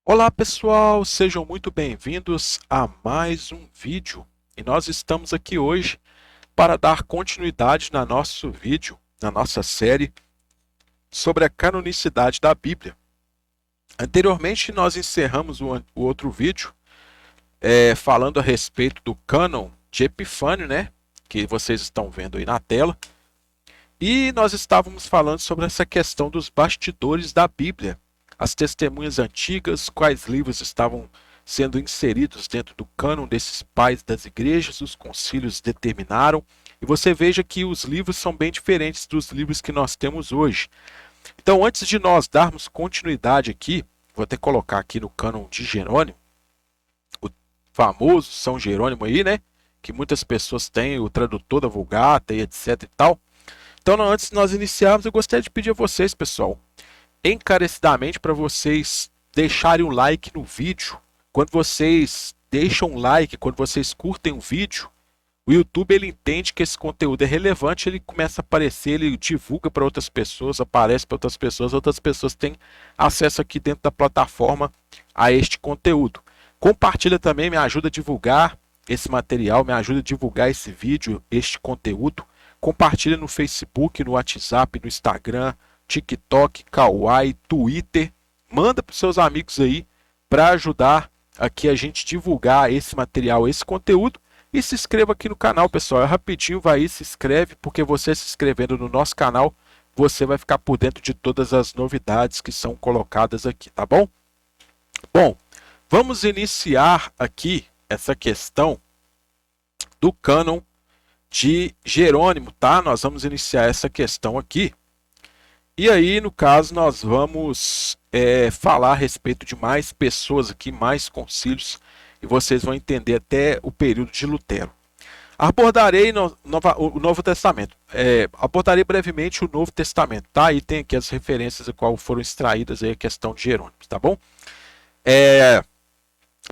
Olá pessoal, sejam muito bem-vindos a mais um vídeo. E nós estamos aqui hoje para dar continuidade na nosso vídeo, na nossa série sobre a canonicidade da Bíblia. Anteriormente nós encerramos o outro vídeo falando a respeito do cânon de Epifânio, né? Que vocês estão vendo aí na tela. E nós estávamos falando sobre essa questão dos bastidores da Bíblia, as testemunhas antigas, quais livros estavam sendo inseridos dentro do cânon desses pais das igrejas, os concílios determinaram. E você veja que os livros são bem diferentes dos livros que nós temos hoje. Então, antes de nós darmos continuidade aqui, vou até colocar aqui no cânon de Jerônimo, o famoso São Jerônimo aí, né? Que muitas pessoas têm, o tradutor da Vulgata e etc e tal. Então, antes de nós iniciarmos, eu gostaria de pedir a vocês, pessoal, encarecidamente para vocês deixarem um like no vídeo. Quando vocês deixam um like, quando vocês curtem o vídeo, o YouTube ele entende que esse conteúdo é relevante, ele começa a aparecer, ele divulga para outras pessoas, aparece para outras pessoas têm acesso aqui dentro da plataforma a este conteúdo. Compartilha também, me ajuda a divulgar esse material, me ajuda a divulgar esse vídeo, este conteúdo. Compartilha no Facebook, no WhatsApp, no Instagram, TikTok, Kawaii, Twitter. Manda para os seus amigos aí para ajudar aqui a gente divulgar esse material, esse conteúdo. E se inscreva aqui no canal, pessoal. É rapidinho, vai aí, se inscreve, porque você se inscrevendo no nosso canal, você vai ficar por dentro de todas as novidades que são colocadas aqui, tá bom? Bom, vamos iniciar aqui essa questão do cânon de Jerônimo, tá? Nós vamos iniciar essa questão aqui. E aí, no caso, nós vamos falar a respeito de mais pessoas aqui, mais concílios, e vocês vão entender até o período de Lutero. Abordarei o Novo Testamento. Abordarei brevemente o Novo Testamento, tá? Aí tem aqui as referências a qual foram extraídas aí a questão de Jerônimo, tá bom?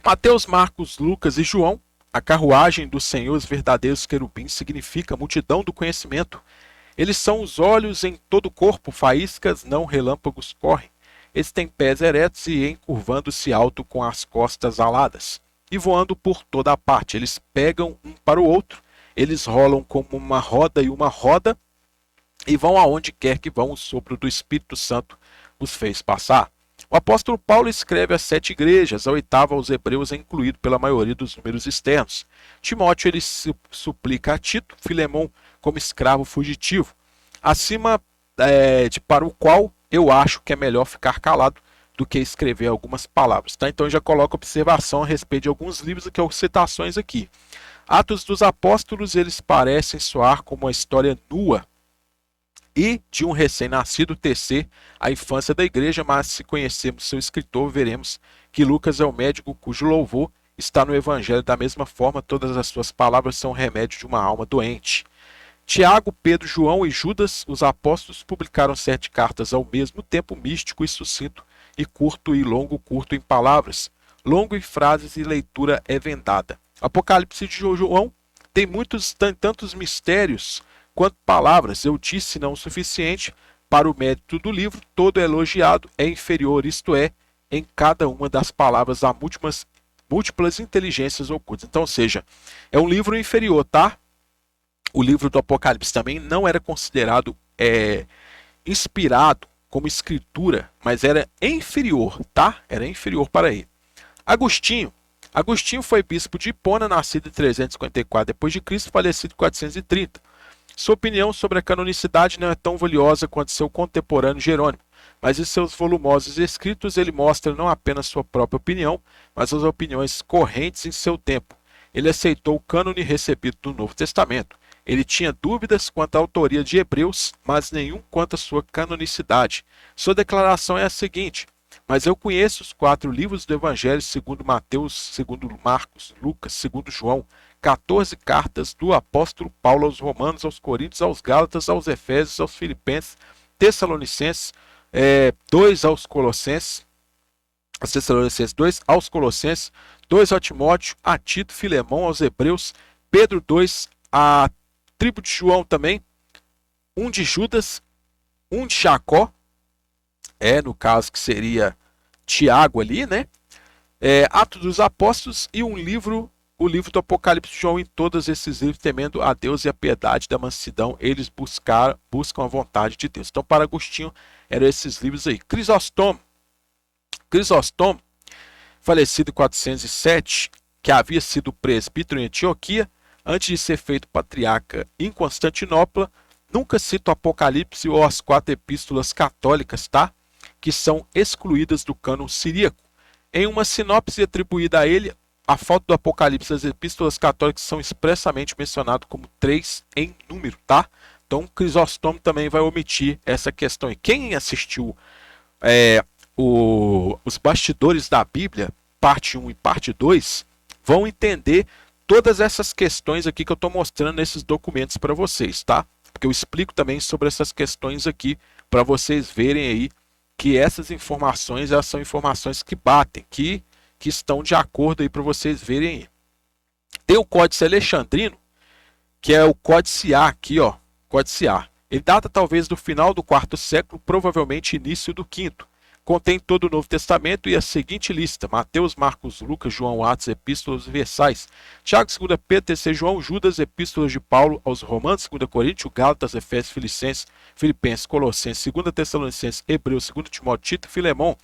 Mateus, Marcos, Lucas e João. A carruagem do Senhor, os verdadeiros querubins, significa multidão do conhecimento. Eles são os olhos em todo o corpo, faíscas, não relâmpagos correm. Eles têm pés eretos e encurvando-se alto com as costas aladas. E voando por toda a parte. Eles pegam um para o outro. Eles rolam como uma roda e vão aonde quer que vão. O sopro do Espírito Santo os fez passar. O apóstolo Paulo escreve às 7 igrejas, a oitava aos hebreus é incluído pela maioria dos números externos. Timóteo ele suplica a Tito, Filemão como escravo fugitivo, acima para o qual eu acho que é melhor ficar calado do que escrever algumas palavras. Tá? Então eu já coloco observação a respeito de alguns livros aqui, citações aqui. Atos dos Apóstolos, eles parecem soar como uma história nua e de um recém-nascido tecer a infância da igreja, mas se conhecermos seu escritor, veremos que Lucas é o médico cujo louvor está no evangelho da mesma forma, todas as suas palavras são remédio de uma alma doente. Tiago, Pedro, João e Judas, os apóstolos, publicaram 7 cartas ao mesmo tempo, místico e sucinto, e curto e longo, curto em palavras, longo em frases e leitura é vendada. Apocalipse de João tem tantos mistérios quanto palavras. Eu disse não o suficiente para o mérito do livro, todo elogiado é inferior, isto é, em cada uma das palavras há múltiplas inteligências ocultas. Então, ou seja, é um livro inferior, tá? O livro do Apocalipse também não era considerado inspirado como escritura, mas era inferior, tá? Era inferior para ele. Agostinho. Agostinho foi bispo de Hipona, nascido em 354 d.C., falecido em 430. Sua opinião sobre a canonicidade não é tão valiosa quanto seu contemporâneo Jerônimo, mas em seus volumosos escritos ele mostra não apenas sua própria opinião, mas as opiniões correntes em seu tempo. Ele aceitou o cânone recebido do Novo Testamento. Ele tinha dúvidas quanto à autoria de Hebreus, mas nenhum quanto à sua canonicidade. Sua declaração é a seguinte: mas eu conheço os 4 livros do Evangelho, segundo Mateus, segundo Marcos, Lucas, segundo João, 14 cartas do apóstolo Paulo aos Romanos, aos Coríntios, aos Gálatas, aos Efésios, aos Filipenses, Tessalonicenses, 2 aos Colossenses, aos Tessalonicenses 2, aos Colossenses, 2 a Timóteo, a Tito, Filemão, aos Hebreus, Pedro 2, a tribo de João também, um de Judas, um de Jacó, no caso que seria Tiago ali, né? Atos dos Apóstolos e o livro do Apocalipse de João. Em todos esses livros, temendo a Deus e a piedade da mansidão, eles buscam a vontade de Deus. Então, para Agostinho, eram esses livros aí. Crisóstomo, falecido em 407, que havia sido presbítero em Antioquia, antes de ser feito patriarca em Constantinopla, nunca cita o Apocalipse ou as 4 epístolas católicas, tá? Que são excluídas do cânon siríaco. Em uma sinopse atribuída a ele, a falta do Apocalipse e as epístolas católicas são expressamente mencionadas como 3 em número, tá? Então, Crisóstomo também vai omitir essa questão. E quem assistiu os bastidores da Bíblia, parte 1 e parte 2, vão entender todas essas questões aqui que eu estou mostrando nesses documentos para vocês, tá? Porque eu explico também sobre essas questões aqui para vocês verem aí que essas informações, elas são informações que batem, que estão de acordo aí para vocês verem aí. Tem o Códice Alexandrino, que é o Códice A aqui, ó, Códice A. Ele data talvez do final do quarto século, provavelmente início do quinto. Contém todo o Novo Testamento e a seguinte lista: Mateus, Marcos, Lucas, João, Atos, Epístolas Universais, Tiago, 2 Pedro, 3 João, Judas, Epístolas de Paulo aos Romanos, 2 Coríntios, Gálatas, Efésios, Filipenses, Colossenses, 2 Tessalonicenses, Hebreus, 2 Timóteo, Tito e Filemão,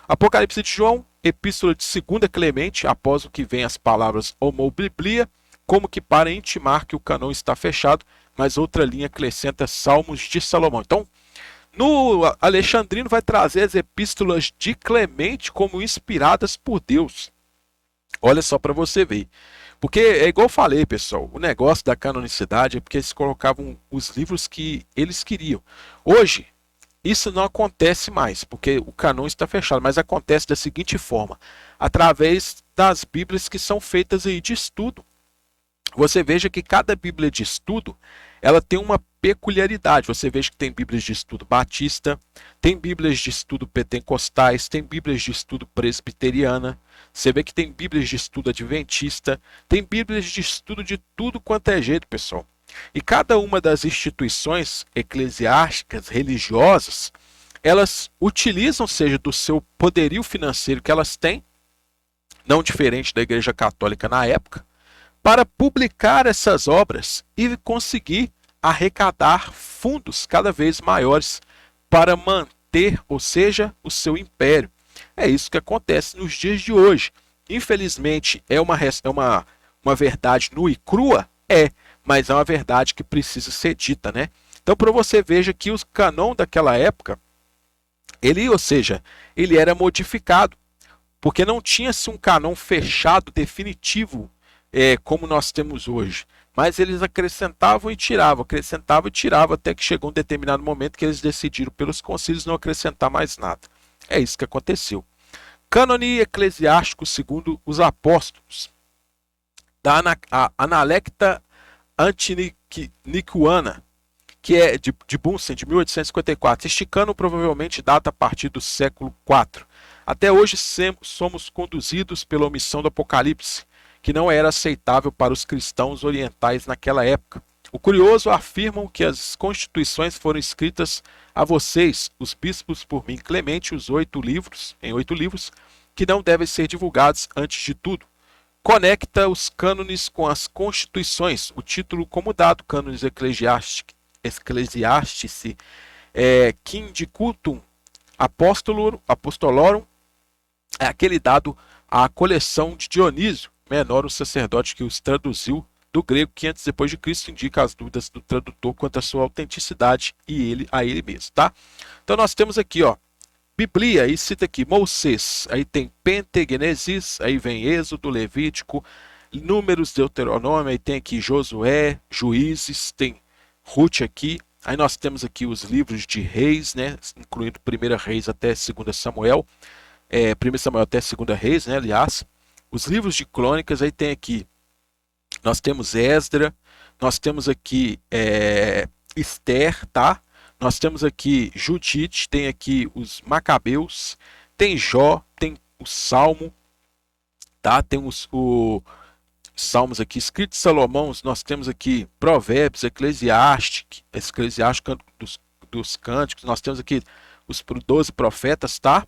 Apocalipse de João, Epístola de 2 Clemente, após o que vem as palavras homobiblia, como que para intimar que o canão está fechado, mas outra linha acrescenta Salmos de Salomão. Então, no Alexandrino vai trazer as epístolas de Clemente como inspiradas por Deus. Olha só para você ver. Porque é igual eu falei, pessoal, o negócio da canonicidade é porque eles colocavam os livros que eles queriam. Hoje, isso não acontece mais, porque o canon está fechado, mas acontece da seguinte forma: através das Bíblias que são feitas aí de estudo. Você veja que cada Bíblia de estudo, ela tem uma peculiaridade. Você veja que tem Bíblias de estudo batista, tem Bíblias de estudo pentecostais, tem Bíblias de estudo presbiteriana, você vê que tem Bíblias de estudo adventista, tem Bíblias de estudo de tudo quanto é jeito, pessoal. E cada uma das instituições eclesiásticas, religiosas, elas utilizam, seja do seu poderio financeiro que elas têm, não diferente da Igreja Católica na época, para publicar essas obras e conseguir arrecadar fundos cada vez maiores para manter, ou seja, o seu império. É isso que acontece nos dias de hoje. Infelizmente, é uma verdade nua e crua? É, mas é uma verdade que precisa ser dita, né? Então, para você veja que o canon daquela época, ele era modificado, porque não tinha-se um canon fechado, definitivo, como nós temos hoje. Mas eles acrescentavam e tiravam, até que chegou um determinado momento que eles decidiram pelos concílios não acrescentar mais nada. É isso que aconteceu. Cânone eclesiástico segundo os apóstolos, da Analecta Antinicuana, que é de Bunsen, de 1854. Este cânon provavelmente data a partir do século IV. Até hoje somos conduzidos pela omissão do Apocalipse, que não era aceitável para os cristãos orientais naquela época. O curioso afirmam que as constituições foram escritas a vocês, os bispos, por mim, Clemente, em 8 livros, que não devem ser divulgados antes de tudo. Conecta os cânones com as constituições. O título como dado, Cânones Ecclesiastici, Quindicultum Apostolorum, é aquele dado à coleção de Dionísio Menor, o sacerdote que os traduziu do grego 500 depois de Cristo, indica as dúvidas do tradutor quanto à sua autenticidade e a ele mesmo, tá? Então nós temos aqui, ó, Bíblia, aí cita aqui Moisés, aí tem Pentegenesis, aí vem Êxodo, Levítico, Números, Deuteronômio, aí tem aqui Josué, Juízes, tem Ruth aqui, aí nós temos aqui os livros de Reis, né, incluindo 1 Reis até 2 Samuel, 1 Samuel até 2 Reis, né, aliás, os livros de crônicas, aí tem aqui, nós temos Esdra, nós temos aqui Esther, tá? Nós temos aqui Judite, tem aqui os Macabeus, tem Jó, tem o Salmo, tá? Tem os Salmos aqui, escritos de Salomão, nós temos aqui Provérbios, Eclesiastes, dos Cânticos, nós temos aqui os 12 profetas, tá?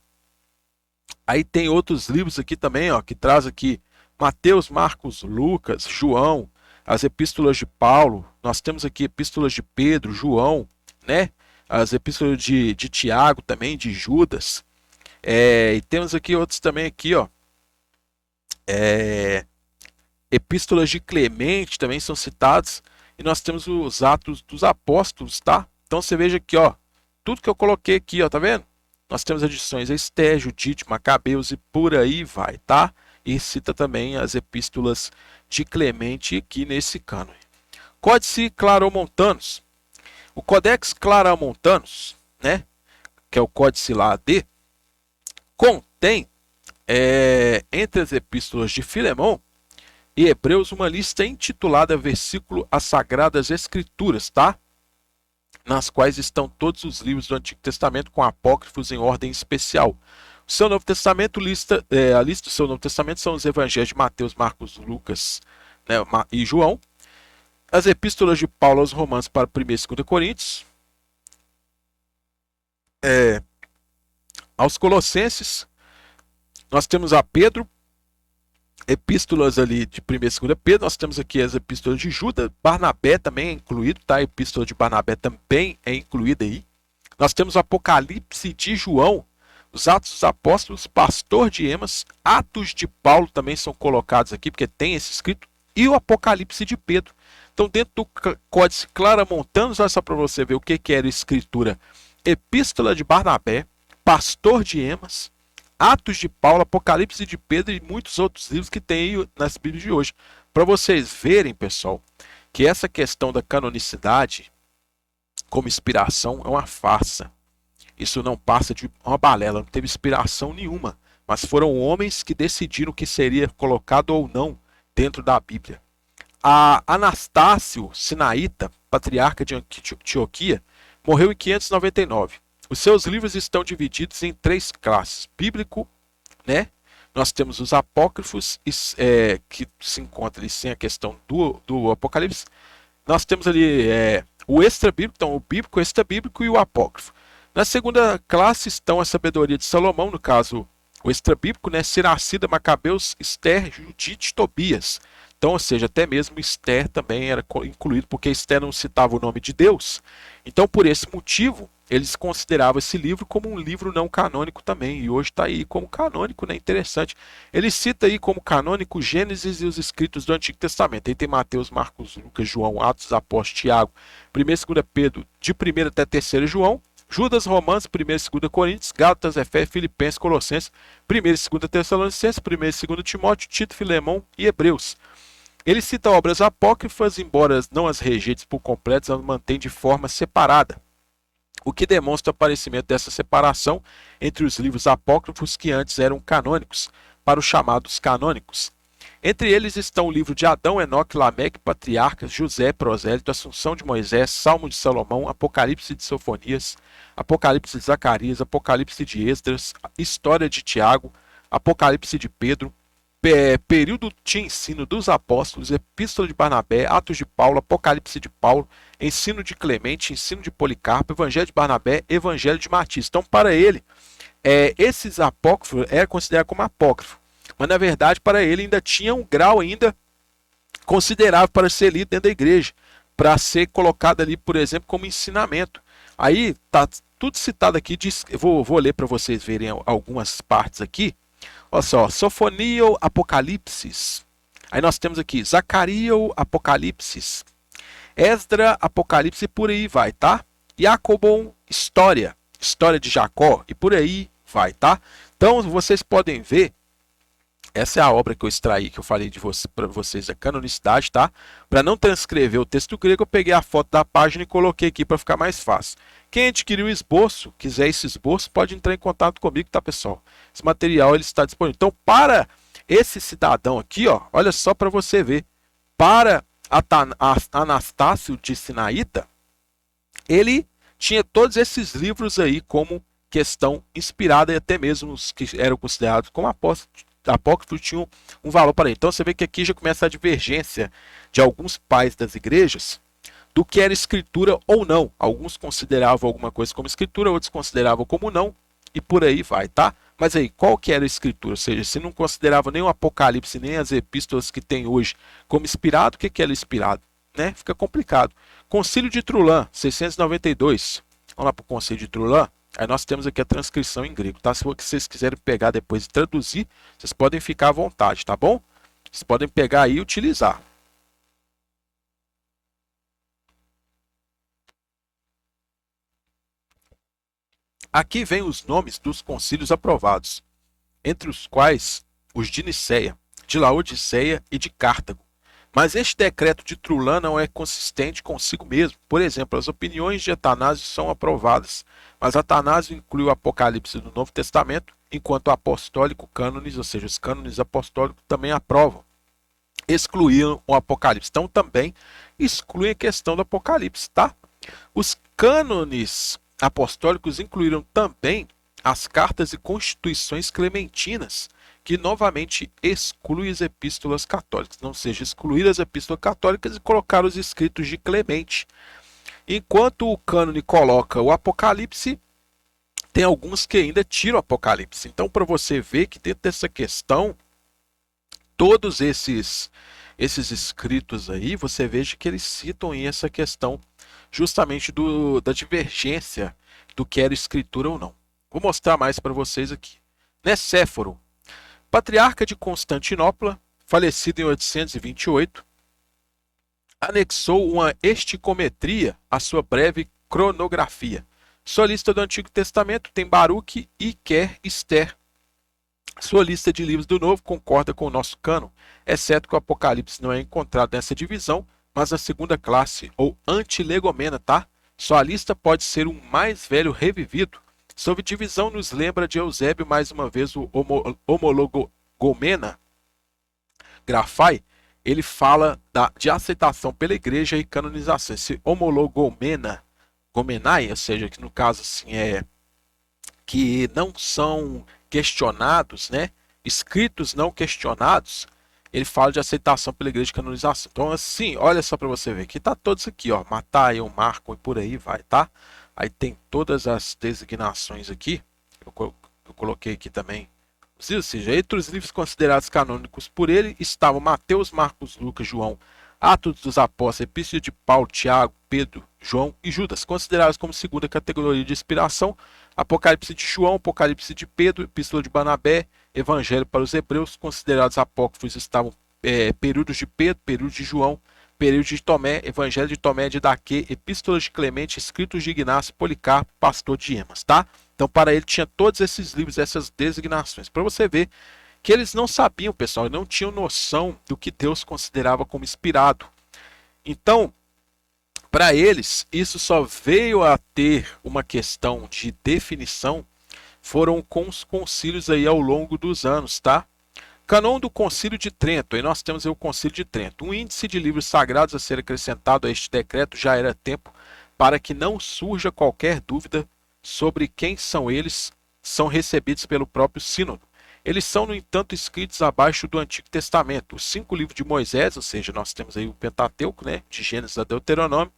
Aí tem outros livros aqui também, ó, que traz aqui Mateus, Marcos, Lucas, João, as epístolas de Paulo. Nós temos aqui epístolas de Pedro, João, né? As epístolas de Tiago também, de Judas. E temos aqui outros também aqui, ó. Epístolas de Clemente também são citados. E nós temos os Atos dos Apóstolos, tá? Então você veja aqui, ó. Tudo que eu coloquei aqui, ó, tá vendo? Nós temos edições Esté, Judite, Macabeus e por aí vai, tá? E cita também as epístolas de Clemente aqui nesse cânone. Códice Claromontanos. O Codex Claromontanos, né, que é o Códice lá AD, contém, entre as epístolas de Filemão e Hebreus, uma lista intitulada Versículo às Sagradas Escrituras, tá? Nas quais estão todos os livros do Antigo Testamento com apócrifos em ordem especial. O seu Novo Testamento, a lista do seu Novo Testamento são os evangelhos de Mateus, Marcos, Lucas, né, e João. As epístolas de Paulo aos Romanos para 1 e 2 Coríntios. Aos Colossenses, nós temos a Pedro, epístolas ali de 1 e 2 Pedro, nós temos aqui as epístolas de Judas, Barnabé também é incluído, tá? A epístola de Barnabé também é incluída aí. Nós temos o Apocalipse de João, os Atos dos Apóstolos, Pastor de Emas, Atos de Paulo também são colocados aqui, porque tem esse escrito, e o Apocalipse de Pedro. Então, dentro do Códice Claromontanos, olha só para você ver o que era escritura. Epístola de Barnabé, Pastor de Emas, Atos de Paulo, Apocalipse de Pedro e muitos outros livros que tem aí nas Bíblias de hoje. Para vocês verem, pessoal, que essa questão da canonicidade como inspiração é uma farsa. Isso não passa de uma balela, não teve inspiração nenhuma. Mas foram homens que decidiram o que seria colocado ou não dentro da Bíblia. A Anastácio Sinaíta, patriarca de Antioquia, morreu em 599. Os seus livros estão divididos em 3 classes. Bíblico, né? Nós temos os apócrifos, que se encontra ali sem a questão do Apocalipse. Nós temos ali o extra-bíblico, então o bíblico, o extra-bíblico e o apócrifo. Na segunda classe estão a sabedoria de Salomão, no caso o extra-bíblico, né? Siracida, Macabeus, Esther, Judite, Tobias. Então, ou seja, até mesmo Esther também era incluído, porque Esther não citava o nome de Deus. Então, por esse motivo, eles consideravam esse livro como um livro não canônico também. E hoje está aí como canônico, né? Interessante. Ele cita aí como canônico Gênesis e os escritos do Antigo Testamento. Aí tem Mateus, Marcos, Lucas, João, Atos, Apóstolos, Tiago, 1 e 2 Pedro, de 1 até 3 João, Judas, Romanos, 1 e 2 Coríntios, Gálatas, Efésios, Filipenses, Colossenses, 1 e 2 Tessalonicenses, 1 e 2 Timóteo, Tito, Filemão e Hebreus. Ele cita obras apócrifas, embora não as rejeite por completo, as mantém de forma separada, o que demonstra o aparecimento dessa separação entre os livros apócrifos que antes eram canônicos, para os chamados canônicos. Entre eles estão o livro de Adão, Enoque, Lameque, Patriarcas, José, Prosélito, Assunção de Moisés, Salmo de Salomão, Apocalipse de Sofonias, Apocalipse de Zacarias, Apocalipse de Esdras, História de Tiago, Apocalipse de Pedro, período de ensino dos apóstolos, Epístola de Barnabé, Atos de Paulo, Apocalipse de Paulo, ensino de Clemente, ensino de Policarpo, Evangelho de Barnabé, Evangelho de Matias. Então, para ele, esses apócrifos é considerado como apócrifo, mas na verdade para ele ainda tinha um grau ainda considerável para ser lido dentro da igreja, para ser colocado ali, por exemplo, como ensinamento. Aí tá tudo citado aqui, vou ler para vocês verem algumas partes aqui. Olha só, Sofonio Apocalipsis. Aí nós temos aqui Zacario Apocalipsis, Esdra Apocalipse e por aí vai, tá? Jacobon História de Jacó e por aí vai, tá? Então vocês podem ver, essa é a obra que eu extraí, que eu falei para vocês, a canonicidade, tá? Para não transcrever o texto grego, eu peguei a foto da página e coloquei aqui para ficar mais fácil. Quem adquiriu o esboço, quiser esse esboço, pode entrar em contato comigo, tá, pessoal? Esse material ele está disponível. Então, para esse cidadão aqui, ó, olha só para você ver, para Anastácio de Sinaíta, ele tinha todos esses livros aí como questão inspirada, e até mesmo os que eram considerados como apócrifos tinham um valor para ele. Então você vê que aqui já começa a divergência de alguns pais das igrejas do que era escritura ou não. Alguns consideravam alguma coisa como escritura, outros consideravam como não, e por aí vai, tá? Mas aí, qual que era a escritura? Ou seja, se não considerava nem o Apocalipse, nem as epístolas que tem hoje como inspirado, o que que era inspirado? Né? Fica complicado. Concílio de Trulã, 692. Vamos lá para o Concílio de Trulã. Aí nós temos aqui a transcrição em grego, tá? Se vocês quiserem pegar depois e traduzir, vocês podem ficar à vontade, tá bom? Vocês podem pegar aí e utilizar. Aqui vem os nomes dos concílios aprovados, entre os quais os de Nicéia, de Laodiceia e de Cartago. Mas este decreto de Trulã não é consistente consigo mesmo. Por exemplo, as opiniões de Atanásio são aprovadas, mas Atanásio inclui o Apocalipse do Novo Testamento, enquanto o apostólico cânones, ou seja, os cânones apostólicos também aprovam, excluíram o Apocalipse. Então também excluem a questão do Apocalipse, tá? Os cânones apostólicos incluíram também as cartas e constituições clementinas, que novamente exclui as epístolas católicas, não seja, excluir as epístolas católicas e colocar os escritos de Clemente. Enquanto o cânone coloca o Apocalipse, tem alguns que ainda tiram o Apocalipse. Então, para você ver que dentro dessa questão, todos esses escritos aí, você veja que eles citam aí essa questão justamente da divergência do que era escritura ou não. Vou mostrar mais para vocês aqui. Nicéforo, patriarca de Constantinopla, falecido em 828, anexou uma esticometria à sua breve cronografia. Sua lista do Antigo Testamento tem Baruque, Iker, Esther. Sua lista de livros do Novo concorda com o nosso cânon, exceto que o Apocalipse não é encontrado nessa divisão, mas na segunda classe, ou antilegomena, tá? Sua lista pode ser um mais velho revivido. Sob divisão nos lembra de Eusébio, mais uma vez o homologomena Grafai, ele fala de aceitação pela igreja e canonização. Esse homologomena, gomenai, ou seja, que no caso assim que não são questionados, né? Escritos não questionados, ele fala de aceitação pela igreja de canonização. Então, assim, olha só para você ver, aqui tá todos aqui, ó, Mataio, Marco e por aí vai, tá? Aí tem todas as designações aqui, eu coloquei aqui também. Ou seja, entre os livros considerados canônicos por ele estavam Mateus, Marcos, Lucas, João, Atos dos Apóstolos, Epístola de Paulo, Tiago, Pedro, João e Judas, considerados como segunda categoria de inspiração, Apocalipse de João, Apocalipse de Pedro, Epístola de Barnabé, Evangelho para os Hebreus, considerados apócrifos estavam períodos de Pedro, período de João, período de Tomé, Evangelho de Tomé de Daquê, Epístolas de Clemente, Escritos de Ignácio, Policarpo, Pastor de Emas, tá? Então para ele tinha todos esses livros, essas designações, para você ver que eles não sabiam, pessoal, não tinham noção do que Deus considerava como inspirado. Então, para eles, isso só veio a ter uma questão de definição foram com os concílios aí ao longo dos anos, tá? Canon do Concílio de Trento, aí nós temos aí o Concílio de Trento. Um índice de livros sagrados a ser acrescentado a este decreto já era tempo para que não surja qualquer dúvida sobre quem são eles, são recebidos pelo próprio sínodo. Eles são, no entanto, escritos abaixo do Antigo Testamento. Os 5 livros de Moisés, ou seja, nós temos aí o Pentateuco, né, de Gênesis a Deuteronômio.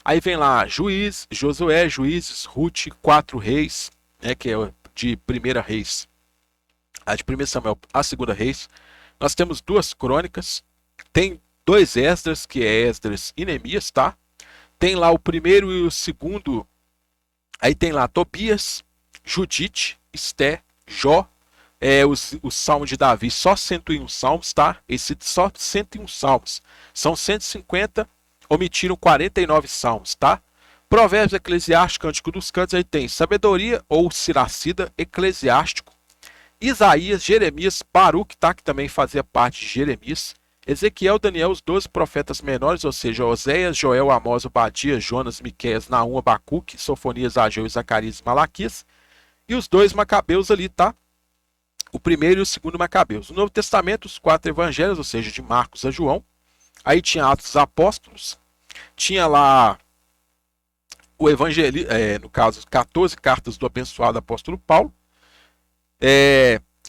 Aí vem lá Juízes, Josué, Juízes, Ruth, 4 Reis, né, que é de 1 Reis, a de 1 Samuel, a 2 Reis. Nós temos 2 Crônicas, tem 2 Esdras, que é Esdras e Neemias, tá? Tem lá o primeiro e o segundo, aí tem lá Tobias, Judite, Esté, Jó, o Salmo de Davi, só 101 salmos, tá? Esse só 101 salmos. São 150, omitiram 49 salmos, tá? Provérbios, Eclesiástico, Cântico dos Cantos, aí tem Sabedoria ou Siracida, Eclesiástico, Isaías, Jeremias, Baruque, tá? Que também fazia parte de Jeremias, Ezequiel, Daniel, os 12 profetas menores, ou seja, Oséias, Joel, Amós, Obadias, Jonas, Miqueias, Naum, Abacuque, Sofonias, Ageu, Zacarias e Malaquias, e os 2 Macabeus ali, tá? O primeiro e o segundo Macabeus. No Novo Testamento, os 4 evangelhos, ou seja, de Marcos a João. Aí tinha Atos dos Apóstolos, tinha lá o Evangelho, no caso, 14 cartas do abençoado apóstolo Paulo,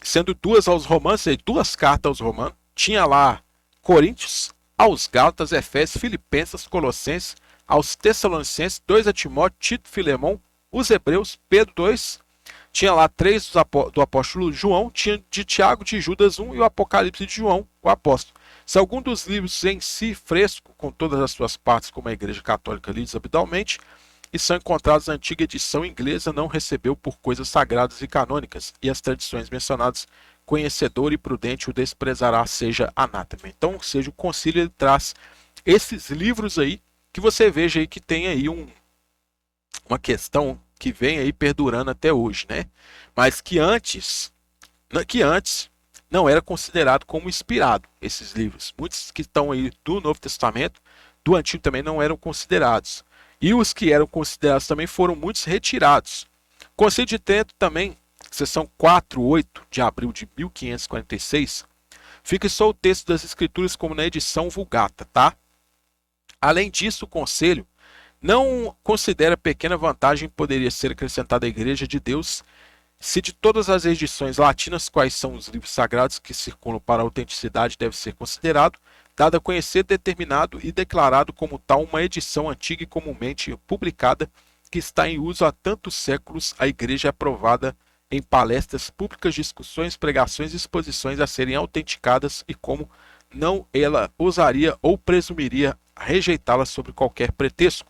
sendo 2 aos Romanos, 2 cartas aos Romanos. Tinha lá Coríntios, aos Gálatas, Efésios, Filipenses, Colossenses, aos Tessalonicenses, 2 a Timóteo, Tito, Filemão, os Hebreus, Pedro 2, Tinha lá três do apóstolo João, tinha de Tiago, de Judas um e o Apocalipse de João, o apóstolo. Se algum dos livros em si fresco, com todas as suas partes, como a Igreja Católica lhe diz habitualmente, e são encontrados na antiga edição inglesa, não recebeu por coisas sagradas e canônicas, e as tradições mencionadas, conhecedor e prudente o desprezará, seja anátema. Então, seja o concílio ele traz esses livros aí, que você veja aí que tem aí uma questão que vem aí perdurando até hoje, né? Mas que antes não era considerado como inspirado esses livros. Muitos que estão aí do Novo Testamento, do Antigo também não eram considerados. E os que eram considerados também foram muitos retirados. Concílio de Trento também, sessão 4/8 de abril de 1546, fica só o texto das Escrituras como na edição Vulgata, tá? Além disso, o Conselho não considera pequena vantagem poderia ser acrescentada à Igreja de Deus se de todas as edições latinas, quais são os livros sagrados que circulam para a autenticidade deve ser considerado, dado a conhecer determinado e declarado como tal uma edição antiga e comumente publicada, que está em uso há tantos séculos, a Igreja é aprovada em palestras públicas, discussões, pregações e exposições a serem autenticadas e como não ela ousaria ou presumiria rejeitá-la sobre qualquer pretexto.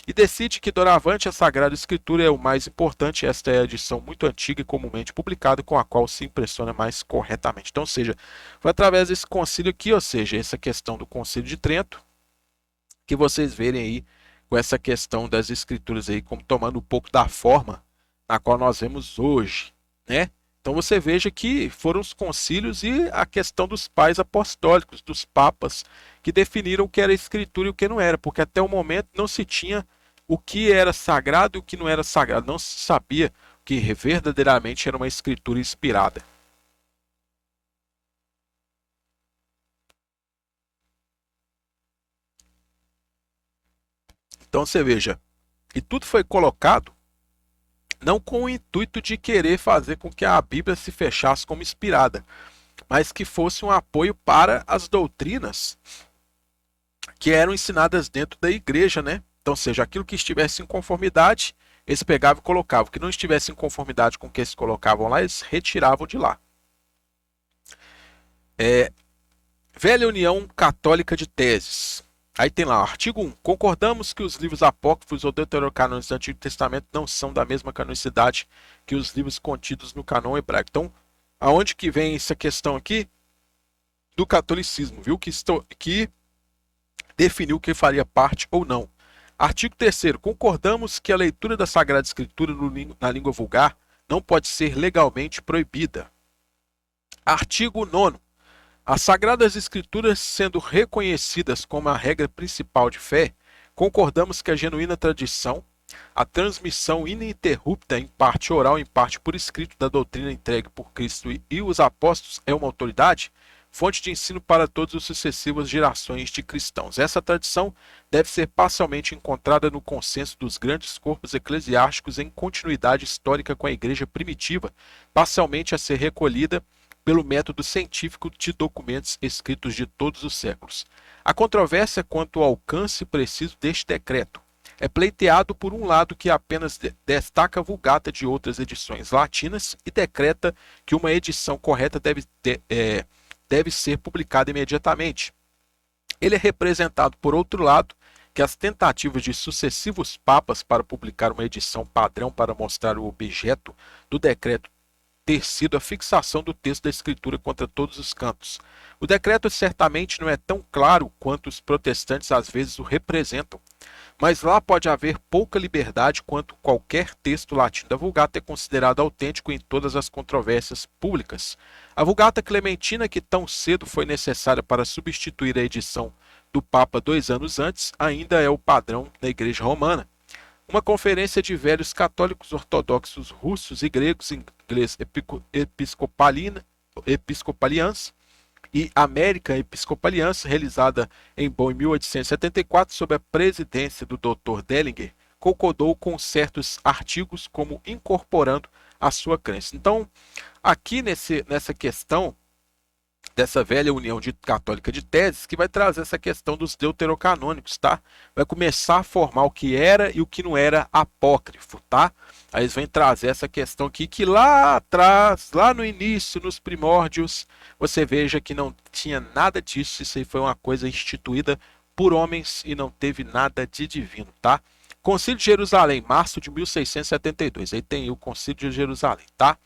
E decide que doravante a Sagrada Escritura é o mais importante. Esta é a edição muito antiga e comumente publicada, com a qual se impressiona mais corretamente. Então, ou seja, foi através desse concílio aqui, ou seja, essa questão do Concílio de Trento, que vocês verem aí com essa questão das Escrituras aí, como tomando um pouco da forma na qual nós vemos hoje, né? Então você veja que foram os concílios e a questão dos pais apostólicos, dos papas, que definiram o que era escritura e o que não era, porque até o momento não se tinha o que era sagrado e o que não era sagrado, não se sabia que verdadeiramente era uma escritura inspirada. Então você veja, e tudo foi colocado não com o intuito de querer fazer com que a Bíblia se fechasse como inspirada, mas que fosse um apoio para as doutrinas que eram ensinadas dentro da igreja, né? Então, seja, aquilo que estivesse em conformidade, eles pegavam e colocavam. O que não estivesse em conformidade com o que eles colocavam lá, eles retiravam de lá. Velha União Católica de Teses. Aí tem lá, artigo 1. Concordamos que os livros apócrifos ou deuterocanônicos do Antigo Testamento não são da mesma canonicidade que os livros contidos no canon hebraico. Então, aonde que vem essa questão aqui? Do catolicismo, viu? Que definiu que faria parte ou não. Artigo 3º. Concordamos que a leitura da Sagrada Escritura na língua vulgar não pode ser legalmente proibida. Artigo 9º. As Sagradas Escrituras sendo reconhecidas como a regra principal de fé, concordamos que a genuína tradição, a transmissão ininterrupta, em parte oral, em parte por escrito, da doutrina entregue por Cristo e os apóstolos é uma autoridade, fonte de ensino para todas as sucessivas gerações de cristãos. Essa tradição deve ser parcialmente encontrada no consenso dos grandes corpos eclesiásticos em continuidade histórica com a Igreja primitiva, parcialmente a ser recolhida pelo método científico de documentos escritos de todos os séculos. A controvérsia quanto ao alcance preciso deste decreto é pleiteado por um lado que apenas destaca a vulgata de outras edições latinas e decreta que uma edição correta deve ser publicada imediatamente. Ele é representado, por outro lado, que as tentativas de sucessivos papas para publicar uma edição padrão para mostrar o objeto do decreto ter sido a fixação do texto da Escritura contra todos os cantos. O decreto certamente não é tão claro quanto os protestantes às vezes o representam, mas lá pode haver pouca liberdade quanto qualquer texto latino da Vulgata é considerado autêntico em todas as controvérsias públicas. A Vulgata Clementina, que tão cedo foi necessária para substituir a edição do Papa 2 anos antes, ainda é o padrão da Igreja Romana. Uma conferência de velhos católicos ortodoxos russos e gregos, em inglês Episcopalians e American Episcopalians, realizada em Bonn em 1874, sob a presidência do Dr. Dellinger, concordou com certos artigos como incorporando a sua crença. Então, aqui nessa questão dessa velha união católica de teses que vai trazer essa questão dos deuterocanônicos, tá? Vai começar a formar o que era e o que não era apócrifo, tá? Aí eles vêm trazer essa questão aqui que lá atrás, lá no início, nos primórdios, você veja que não tinha nada disso, isso aí foi uma coisa instituída por homens e não teve nada de divino, tá? Concílio de Jerusalém, março de 1672, aí tem o Concílio de Jerusalém, tá?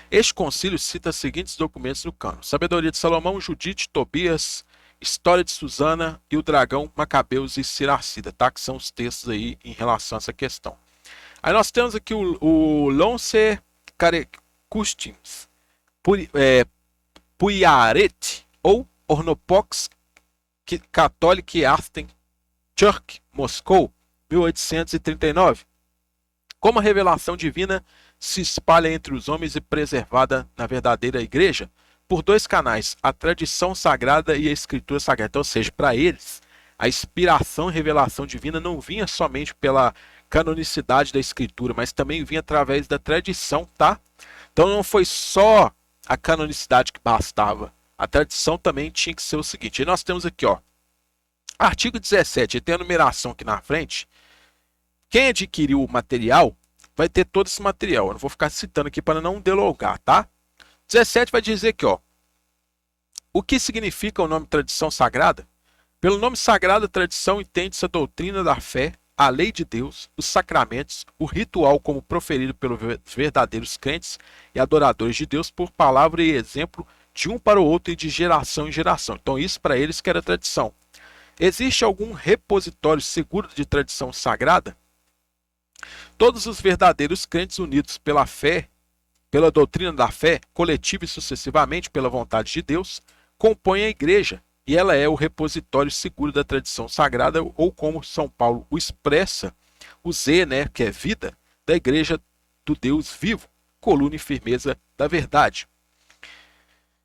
Este concílio cita os seguintes documentos no cânon: Sabedoria de Salomão, Judite, Tobias, História de Susana e o Dragão, Macabeus e Siracida, tá? Que são os textos aí em relação a essa questão. Aí nós temos aqui o Lonse Customs, Puyaret ou Ornopox Catholic Asten Church, Moscou, 1839. Como a revelação divina se espalha entre os homens e preservada na verdadeira igreja por dois canais, a tradição sagrada e a escritura sagrada. Então, ou seja, para eles, a inspiração e revelação divina não vinha somente pela canonicidade da escritura, mas também vinha através da tradição, tá? Então não foi só a canonicidade que bastava. A tradição também tinha que ser o seguinte. E nós temos aqui, ó, artigo 17, tem a numeração aqui na frente. Quem adquiriu o material vai ter todo esse material. Eu não vou ficar citando aqui para não delongar, tá? 17 vai dizer aqui, ó, o que significa o nome tradição sagrada? Pelo nome sagrada tradição entende-se a doutrina da fé, a lei de Deus, os sacramentos, o ritual como proferido pelos verdadeiros crentes e adoradores de Deus por palavra e exemplo de um para o outro e de geração em geração. Então isso para eles que era tradição. Existe algum repositório seguro de tradição sagrada? Todos os verdadeiros crentes unidos pela fé, pela doutrina da fé, coletiva e sucessivamente pela vontade de Deus, compõem a igreja, e ela é o repositório seguro da tradição sagrada, ou como São Paulo o expressa, o Z, né, que é vida, da igreja do Deus vivo, coluna e firmeza da verdade.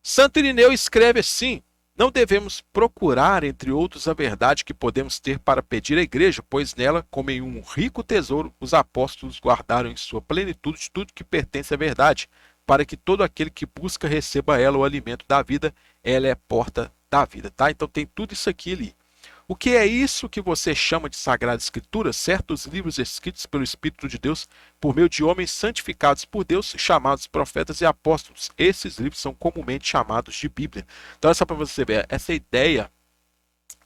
Santo Irineu escreve assim: não devemos procurar, entre outros, a verdade que podemos ter para pedir à igreja, pois nela, como em um rico tesouro, os apóstolos guardaram em sua plenitude tudo que pertence à verdade, para que todo aquele que busca receba ela o alimento da vida. Ela é a porta da vida, tá? Então tem tudo isso aqui ali. O que é isso que você chama de Sagrada Escritura? Certos livros escritos pelo Espírito de Deus por meio de homens santificados por Deus, chamados profetas e apóstolos. Esses livros são comumente chamados de Bíblia. Então é só para você ver, essa ideia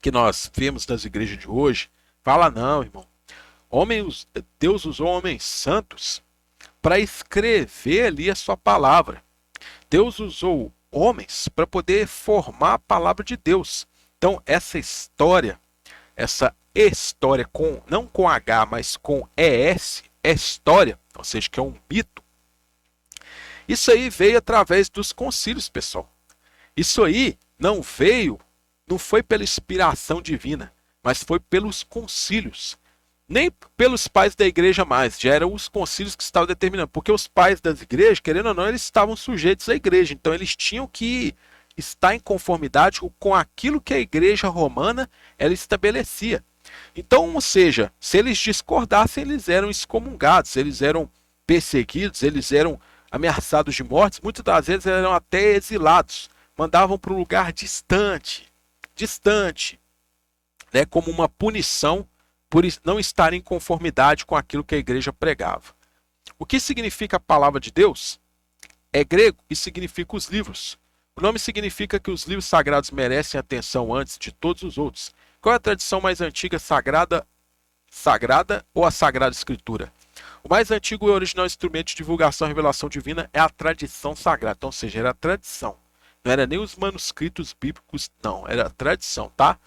que nós vemos nas igrejas de hoje, fala não, irmão. Deus usou homens santos para escrever ali a sua palavra. Deus usou homens para poder formar a palavra de Deus. Então, essa história com, não com H, mas com ES, é história, ou seja, que é um mito. Isso aí veio através dos concílios, pessoal. Isso aí não foi pela inspiração divina, mas foi pelos concílios. Nem pelos pais da igreja mais, já eram os concílios que estavam determinando, porque os pais das igrejas, querendo ou não, eles estavam sujeitos à igreja, então eles tinham que estar em conformidade com aquilo que a igreja romana ela estabelecia. Então, ou seja, se eles discordassem, eles eram excomungados, eles eram perseguidos, eles eram ameaçados de morte, muitas das vezes eram até exilados, mandavam para um lugar distante, né, como uma punição por não estar em conformidade com aquilo que a igreja pregava. O que significa a palavra de Deus? É grego e significa os livros. O nome significa que os livros sagrados merecem atenção antes de todos os outros. Qual é a tradição mais antiga, sagrada ou a Sagrada Escritura? O mais antigo e original instrumento de divulgação e revelação divina é a tradição sagrada. Então, ou seja, era a tradição. Não era nem os manuscritos bíblicos, não. Era a tradição, tá?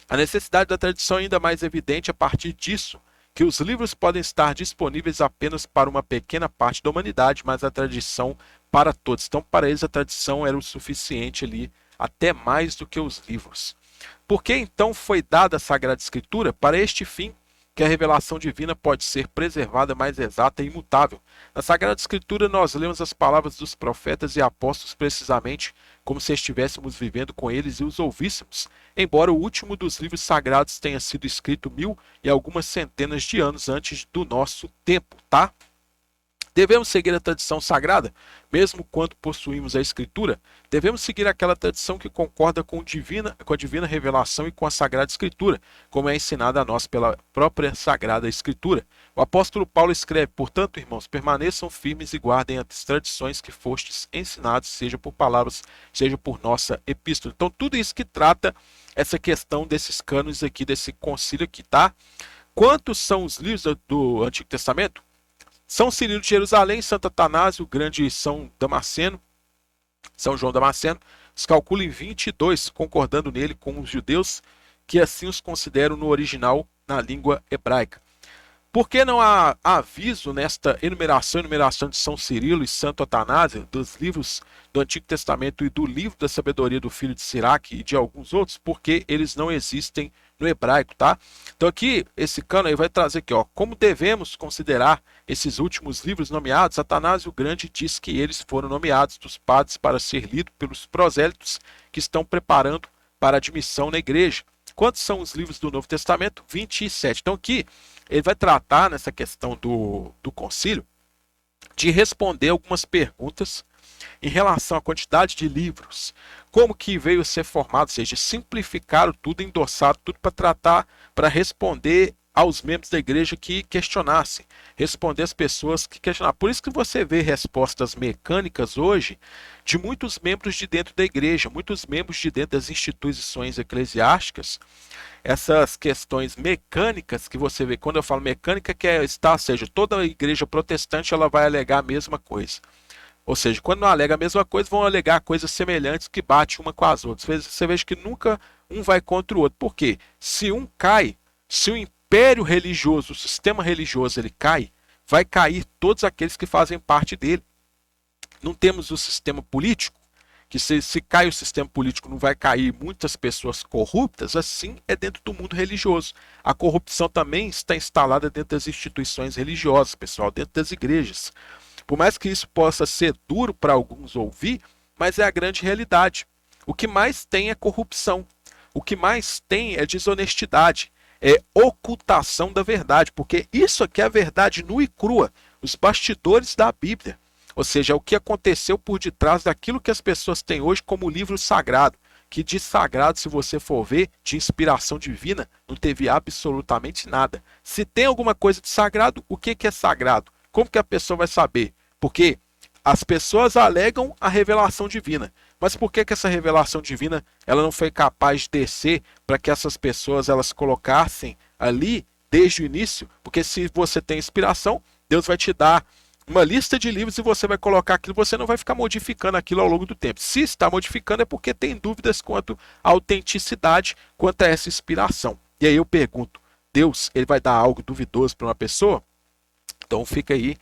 A necessidade da tradição é ainda mais evidente a partir disso, que os livros podem estar disponíveis apenas para uma pequena parte da humanidade, mas a tradição para todos. Então, para eles, a tradição era o suficiente ali, até mais do que os livros. Por que então foi dada a Sagrada Escritura? Para este fim, que a revelação divina pode ser preservada mais exata e imutável. Na Sagrada Escritura nós lemos as palavras dos profetas e apóstolos precisamente como se estivéssemos vivendo com eles e os ouvíssemos, embora o último dos livros sagrados tenha sido escrito 1000 e algumas centenas de anos antes do nosso tempo, tá? Devemos seguir a tradição sagrada, mesmo quando possuímos a Escritura? Devemos seguir aquela tradição que concorda com a divina revelação e com a Sagrada Escritura, como é ensinada a nós pela própria Sagrada Escritura. O apóstolo Paulo escreve: portanto, irmãos, permaneçam firmes e guardem as tradições que fostes ensinados, seja por palavras, seja por nossa epístola. Então, tudo isso que trata essa questão desses cânones aqui, desse concílio aqui, tá? Quantos são os livros do Antigo Testamento? São Cirilo de Jerusalém, Santo Atanásio, grande São Damasceno, São João Damasceno, se calcula em 22, concordando nele com os judeus, que assim os consideram no original na língua hebraica. Por que não há aviso nesta enumeração de São Cirilo e Santo Atanásio, dos livros do Antigo Testamento e do livro da sabedoria do filho de Siraque e de alguns outros? Porque eles não existem no hebraico, tá? Então aqui, esse cano aí vai trazer aqui, ó, como devemos considerar esses últimos livros nomeados. Atanásio o Grande diz que eles foram nomeados dos padres para ser lidos pelos prosélitos que estão preparando para admissão na igreja. Quantos são os livros do Novo Testamento? 27. Então aqui ele vai tratar nessa questão do concílio de responder algumas perguntas em relação à quantidade de livros, como que veio a ser formado, ou seja, simplificaram tudo, endossaram tudo para tratar, para responder aos membros da igreja que questionassem, responder às pessoas que questionaram. Por isso que você vê respostas mecânicas hoje de muitos membros de dentro da igreja, muitos membros de dentro das instituições eclesiásticas. Essas questões mecânicas que você vê, quando eu falo mecânica, que é, ou seja, toda a igreja protestante ela vai alegar a mesma coisa. Ou seja, quando não alega a mesma coisa, vão alegar coisas semelhantes que batem uma com as outras. Você veja que nunca um vai contra o outro. Por quê? Se um cai, se o império religioso, o sistema religioso, ele cai, vai cair todos aqueles que fazem parte dele. Não temos o sistema político, que se cai o sistema político não vai cair muitas pessoas corruptas, assim é dentro do mundo religioso. A corrupção também está instalada dentro das instituições religiosas, pessoal, dentro das igrejas. Por mais que isso possa ser duro para alguns ouvir, mas é a grande realidade. O que mais tem é corrupção. O que mais tem é desonestidade, é ocultação da verdade, porque isso aqui é a verdade nua e crua, os bastidores da Bíblia. Ou seja, é o que aconteceu por detrás daquilo que as pessoas têm hoje como livro sagrado, que de sagrado, se você for ver, de inspiração divina, não teve absolutamente nada. Se tem alguma coisa de sagrado, o que é sagrado? Como que a pessoa vai saber? Porque as pessoas alegam a revelação divina. Mas por que essa revelação divina ela não foi capaz de descer para que essas pessoas elas colocassem ali desde o início? Porque se você tem inspiração, Deus vai te dar uma lista de livros e você vai colocar aquilo, você não vai ficar modificando aquilo ao longo do tempo. Se está modificando é porque tem dúvidas quanto à autenticidade, quanto a essa inspiração. E aí eu pergunto, Deus ele vai dar algo duvidoso para uma pessoa? Então fica aí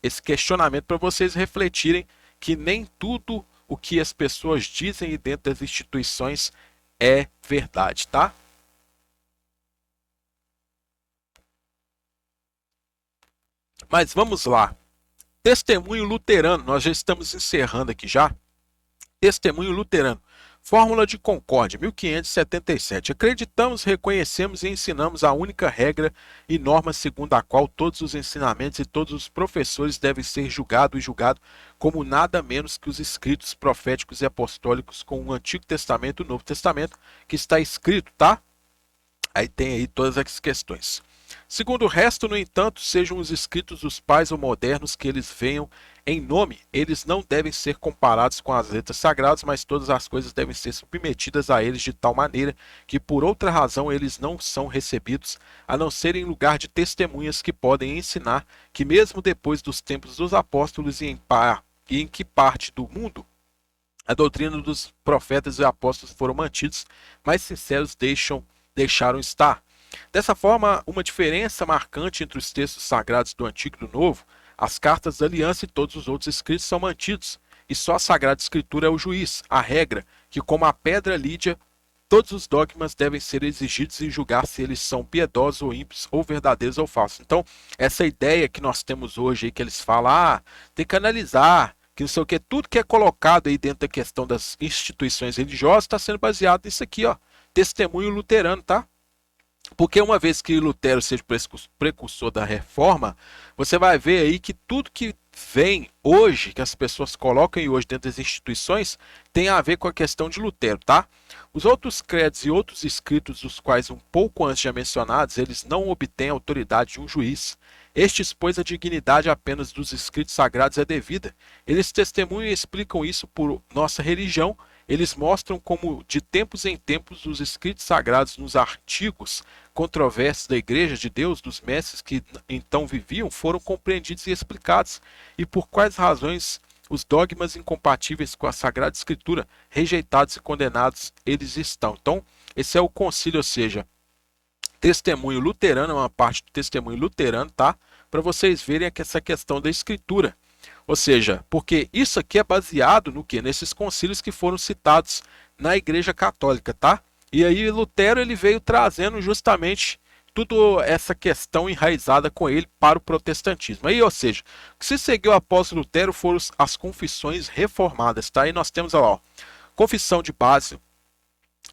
esse questionamento para vocês refletirem que nem tudo o que as pessoas dizem dentro das instituições é verdade, tá? Mas vamos lá. Testemunho luterano, nós já estamos encerrando aqui já. Testemunho luterano. Fórmula de Concórdia, 1577. Acreditamos, reconhecemos e ensinamos a única regra e norma segundo a qual todos os ensinamentos e todos os professores devem ser julgados e julgados como nada menos que os escritos proféticos e apostólicos com o Antigo Testamento e o Novo Testamento, que está escrito, tá? Aí tem aí todas as questões. Segundo o resto, no entanto, sejam os escritos dos pais ou modernos que eles venham em nome, eles não devem ser comparados com as letras sagradas, mas todas as coisas devem ser submetidas a eles de tal maneira que por outra razão eles não são recebidos, a não ser em lugar de testemunhas que podem ensinar que mesmo depois dos tempos dos apóstolos e em que parte do mundo a doutrina dos profetas e apóstolos foram mantidos, mais sinceros deixaram estar. Dessa forma, uma diferença marcante entre os textos sagrados do Antigo e do Novo, as cartas da aliança e todos os outros escritos são mantidos, e só a Sagrada Escritura é o juiz, a regra, que como a pedra lídia, todos os dogmas devem ser exigidos e julgar se eles são piedosos ou ímpios, ou verdadeiros ou falsos. Então, essa ideia que nós temos hoje, aí, que eles falam, tem que analisar, que não sei o que, tudo que é colocado aí dentro da questão das instituições religiosas está sendo baseado nisso aqui, ó, testemunho luterano, tá? Porque uma vez que Lutero seja precursor da reforma, você vai ver aí que tudo que vem hoje, que as pessoas colocam hoje dentro das instituições, tem a ver com a questão de Lutero, tá? Os outros credos e outros escritos, dos quais um pouco antes já mencionados, eles não obtêm a autoridade de um juiz. Estes, pois, a dignidade apenas dos escritos sagrados é devida. Eles testemunham e explicam isso por nossa religião. Eles mostram como, de tempos em tempos, os escritos sagrados nos artigos controversos da Igreja de Deus, dos mestres que então viviam, foram compreendidos e explicados, e por quais razões os dogmas incompatíveis com a Sagrada Escritura, rejeitados e condenados, eles estão. Então, esse é o concílio, ou seja, testemunho luterano, é uma parte do testemunho luterano, tá? Para vocês verem essa questão da Escritura. Ou seja, porque isso aqui é baseado no que? Nesses concílios que foram citados na Igreja Católica, tá? E aí Lutero ele veio trazendo justamente tudo essa questão enraizada com ele para o protestantismo. Aí, ou seja, o que se seguiu após Lutero foram as confissões reformadas, tá? Aí nós temos ó, confissão de base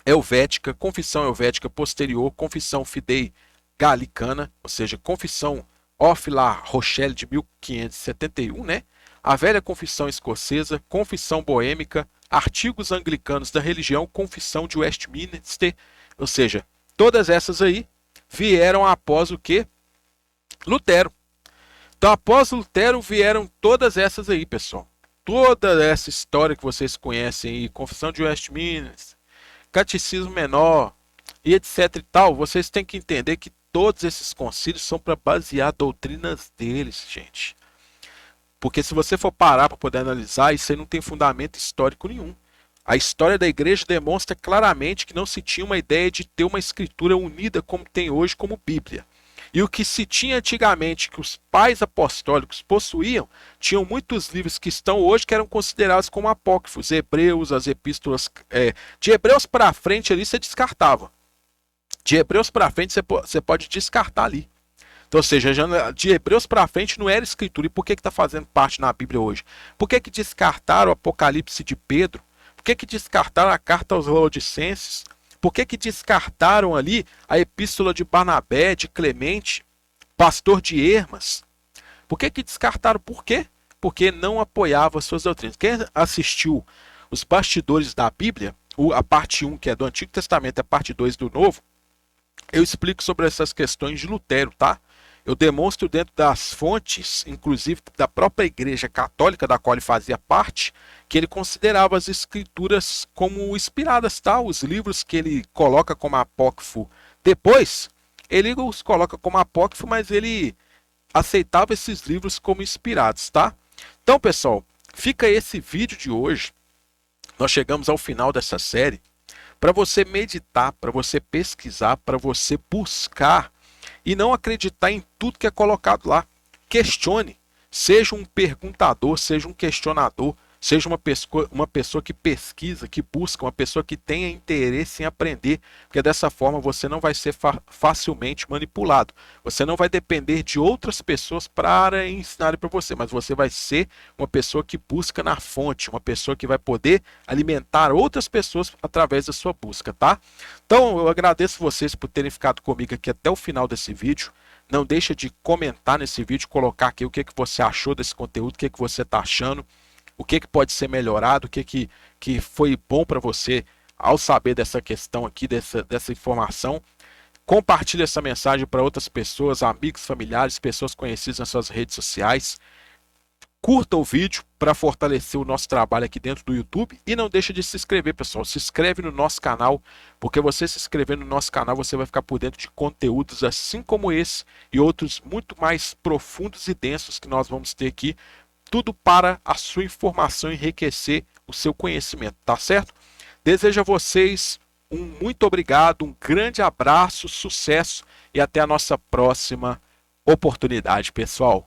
helvética, confissão helvética posterior, confissão fidei galicana, ou seja, confissão Of La Rochelle de 1571, né? A velha confissão escocesa, confissão boêmica, artigos anglicanos da religião, confissão de Westminster, ou seja, todas essas aí vieram após o que? Lutero. Então, após Lutero vieram todas essas aí, pessoal. Toda essa história que vocês conhecem aí, confissão de Westminster, catecismo menor e etc e tal, vocês têm que entender que todos esses concílios são para basear doutrinas deles, gente. Porque se você for parar para poder analisar, isso aí não tem fundamento histórico nenhum. A história da igreja demonstra claramente que não se tinha uma ideia de ter uma escritura unida como tem hoje como Bíblia. E o que se tinha antigamente, que os pais apostólicos possuíam, tinham muitos livros que estão hoje que eram considerados como apócrifos. Hebreus, as epístolas... de Hebreus para frente ali você descartava. De Hebreus para frente você pode descartar ali. Então, ou seja, de Hebreus para frente não era escritura. E por que está fazendo parte na Bíblia hoje? Por que descartaram o Apocalipse de Pedro? Por que descartaram a carta aos Laodicenses? Por que descartaram ali a epístola de Barnabé, de Clemente, pastor de Hermas? Por que descartaram? Por quê? Porque não apoiava suas doutrinas. Quem assistiu os bastidores da Bíblia, a parte 1, que é do Antigo Testamento, e a parte 2 do Novo, eu explico sobre essas questões de Lutero, tá? Eu demonstro dentro das fontes, inclusive da própria Igreja Católica, da qual ele fazia parte, que ele considerava as escrituras como inspiradas, tá? Os livros que ele coloca como apócrifo depois, ele os coloca como apócrifo, mas ele aceitava esses livros como inspirados, tá? Então, pessoal, fica esse vídeo de hoje. Nós chegamos ao final dessa série para você meditar, para você pesquisar, para você buscar e não acreditar em tudo que é colocado lá. Questione, seja um perguntador, seja um questionador, seja uma pessoa que pesquisa, que busca, uma pessoa que tenha interesse em aprender, porque dessa forma você não vai ser facilmente manipulado. Você não vai depender de outras pessoas para ensinarem para você, mas você vai ser uma pessoa que busca na fonte, uma pessoa que vai poder alimentar outras pessoas através da sua busca, tá? Então, eu agradeço vocês por terem ficado comigo aqui até o final desse vídeo. Não deixa de comentar nesse vídeo, colocar aqui o que você achou desse conteúdo, o que você está achando, o que pode ser melhorado, o que foi bom para você ao saber dessa questão aqui, dessa informação. Compartilhe essa mensagem para outras pessoas, amigos, familiares, pessoas conhecidas nas suas redes sociais. Curta o vídeo para fortalecer o nosso trabalho aqui dentro do YouTube e não deixe de se inscrever, pessoal. Se inscreve no nosso canal, porque você se inscrevendo no nosso canal, você vai ficar por dentro de conteúdos assim como esse e outros muito mais profundos e densos que nós vamos ter aqui. Tudo para a sua informação enriquecer o seu conhecimento, tá certo? Desejo a vocês um muito obrigado, um grande abraço, sucesso e até a nossa próxima oportunidade, pessoal.